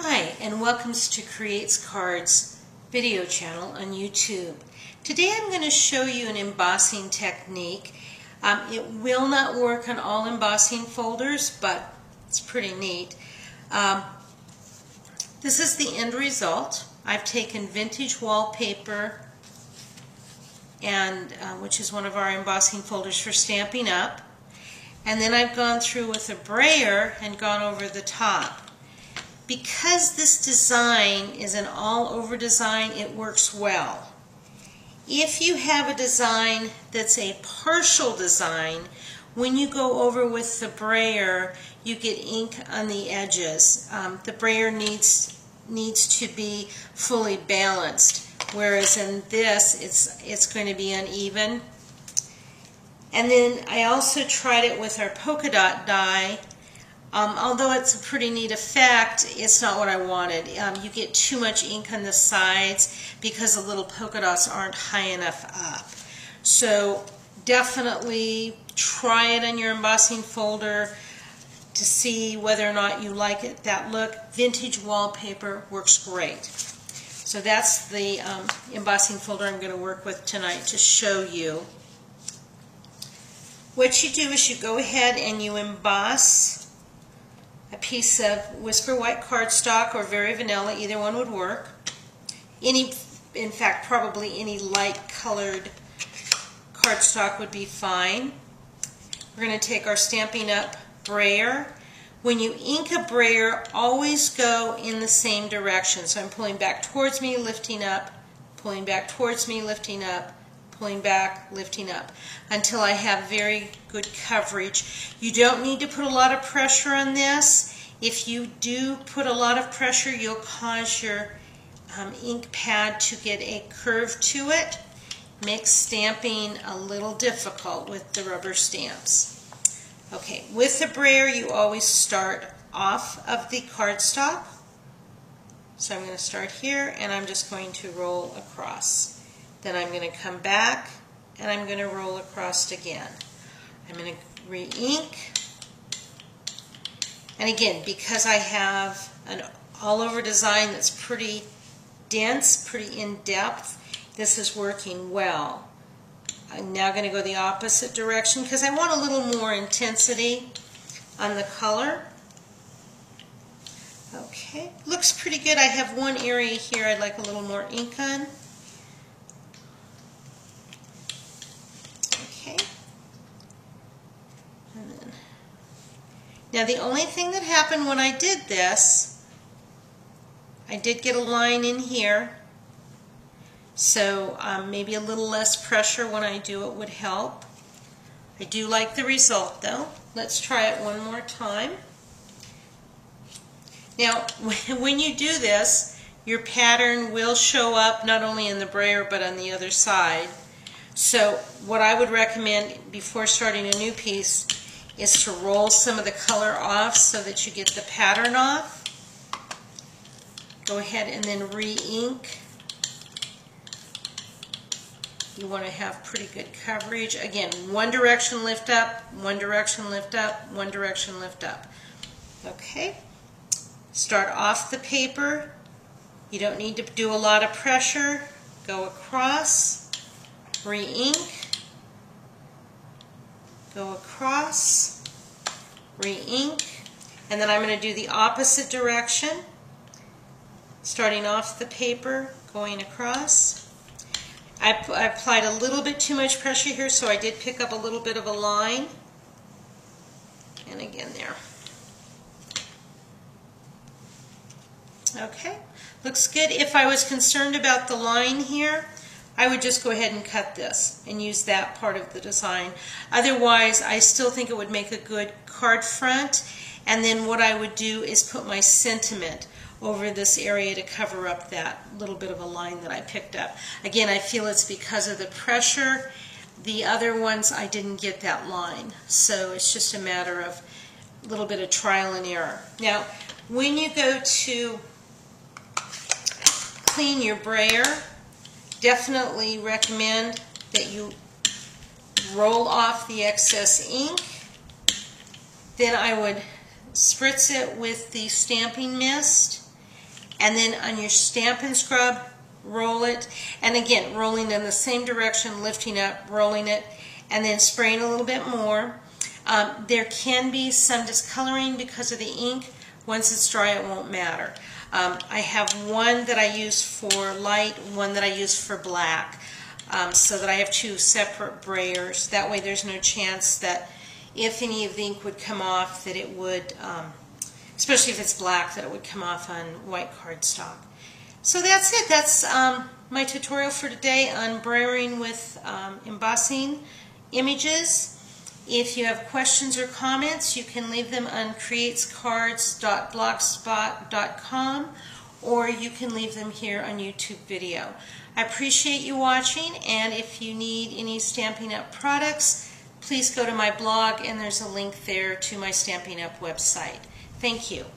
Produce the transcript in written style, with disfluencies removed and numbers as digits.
Hi, and welcome to Creates Cards video channel on YouTube. Today I'm going to show you an embossing technique. It will not work on all embossing folders, but it's pretty neat. This is the end result. I've taken vintage wallpaper, and which is one of our embossing folders for Stampin' Up, and then I've gone through with a brayer and gone over the top. Because this design is an all-over design, it works well. If you have a design that's a partial design, when you go over with the brayer, you get ink on the edges. The brayer needs to be fully balanced, whereas in this, it's going to be uneven. And then I also tried it with our polka dot die. Although it's a pretty neat effect, it's not what I wanted. You get too much ink on the sides because the little polka dots aren't high enough up. So definitely try it on your embossing folder to see whether or not you like it, that look. Vintage wallpaper works great. So that's the embossing folder I'm going to work with tonight to show you. What you do is you go ahead and you emboss a piece of Whisper White cardstock or Very Vanilla, either one would work. In fact, probably any light colored cardstock would be fine. We're going to take our Stampin' Up brayer. When you ink a brayer, always go in the same direction. So I'm pulling back towards me, lifting up, pulling back towards me, lifting up, pulling back, lifting up, until I have very good coverage. You don't need to put a lot of pressure on this. If you do put a lot of pressure, you'll cause your ink pad to get a curve to it. Makes stamping a little difficult with the rubber stamps. Okay, with the brayer, you always start off of the cardstock. So I'm going to start here, and I'm just going to roll across. Then I'm going to come back, and I'm going to roll across again. I'm going to re-ink. And again, because I have an all-over design that's pretty dense, pretty in-depth, this is working well. I'm now going to go the opposite direction because I want a little more intensity on the color. Okay, looks pretty good. I have one area here I'd like a little more ink on. Now the only thing that happened when I did this, I did get a line in here, so maybe a little less pressure when I do it would help. I do like the result though. Let's try it one more time. Now when you do this, your pattern will show up not only in the brayer but on the other side. So what I would recommend before starting a new piece is to roll some of the color off so that you get the pattern off. Go ahead and then re-ink. You want to have pretty good coverage. Again, one direction lift up, one direction lift up, one direction lift up. Okay. Start off the paper. You don't need to do a lot of pressure. Go across, re-ink. Go across, re-ink, and then I'm going to do the opposite direction, starting off the paper, going across. I applied a little bit too much pressure here, so I did pick up a little bit of a line, and again there. Okay, looks good. If I was concerned about the line here, I would just go ahead and cut this and use that part of the design. Otherwise, I still think it would make a good card front. And then what I would do is put my sentiment over this area to cover up that little bit of a line that I picked up. Again, I feel it's because of the pressure. The other ones, I didn't get that line. So it's just a matter of a little bit of trial and error. Now, when you go to clean your brayer, definitely recommend that you roll off the excess ink. Then I would spritz it with the stamping mist and then on your Stampin' Scrub, roll it, and again, rolling in the same direction, lifting up, rolling it, and then spraying a little bit more. There can be some discoloring because of the ink. Once it's dry, it won't matter. I have one that I use for light, one that I use for black, so that I have two separate brayers. That way there's no chance that if any of the ink would come off, that it would, especially if it's black, that it would come off on white cardstock. So that's it. That's my tutorial for today on brayering with embossing images. If you have questions or comments, you can leave them on createscards.blogspot.com, or you can leave them here on YouTube video. I appreciate you watching, and if you need any Stampin' Up! Products, please go to my blog, and there's a link there to my Stampin' Up! Website. Thank you.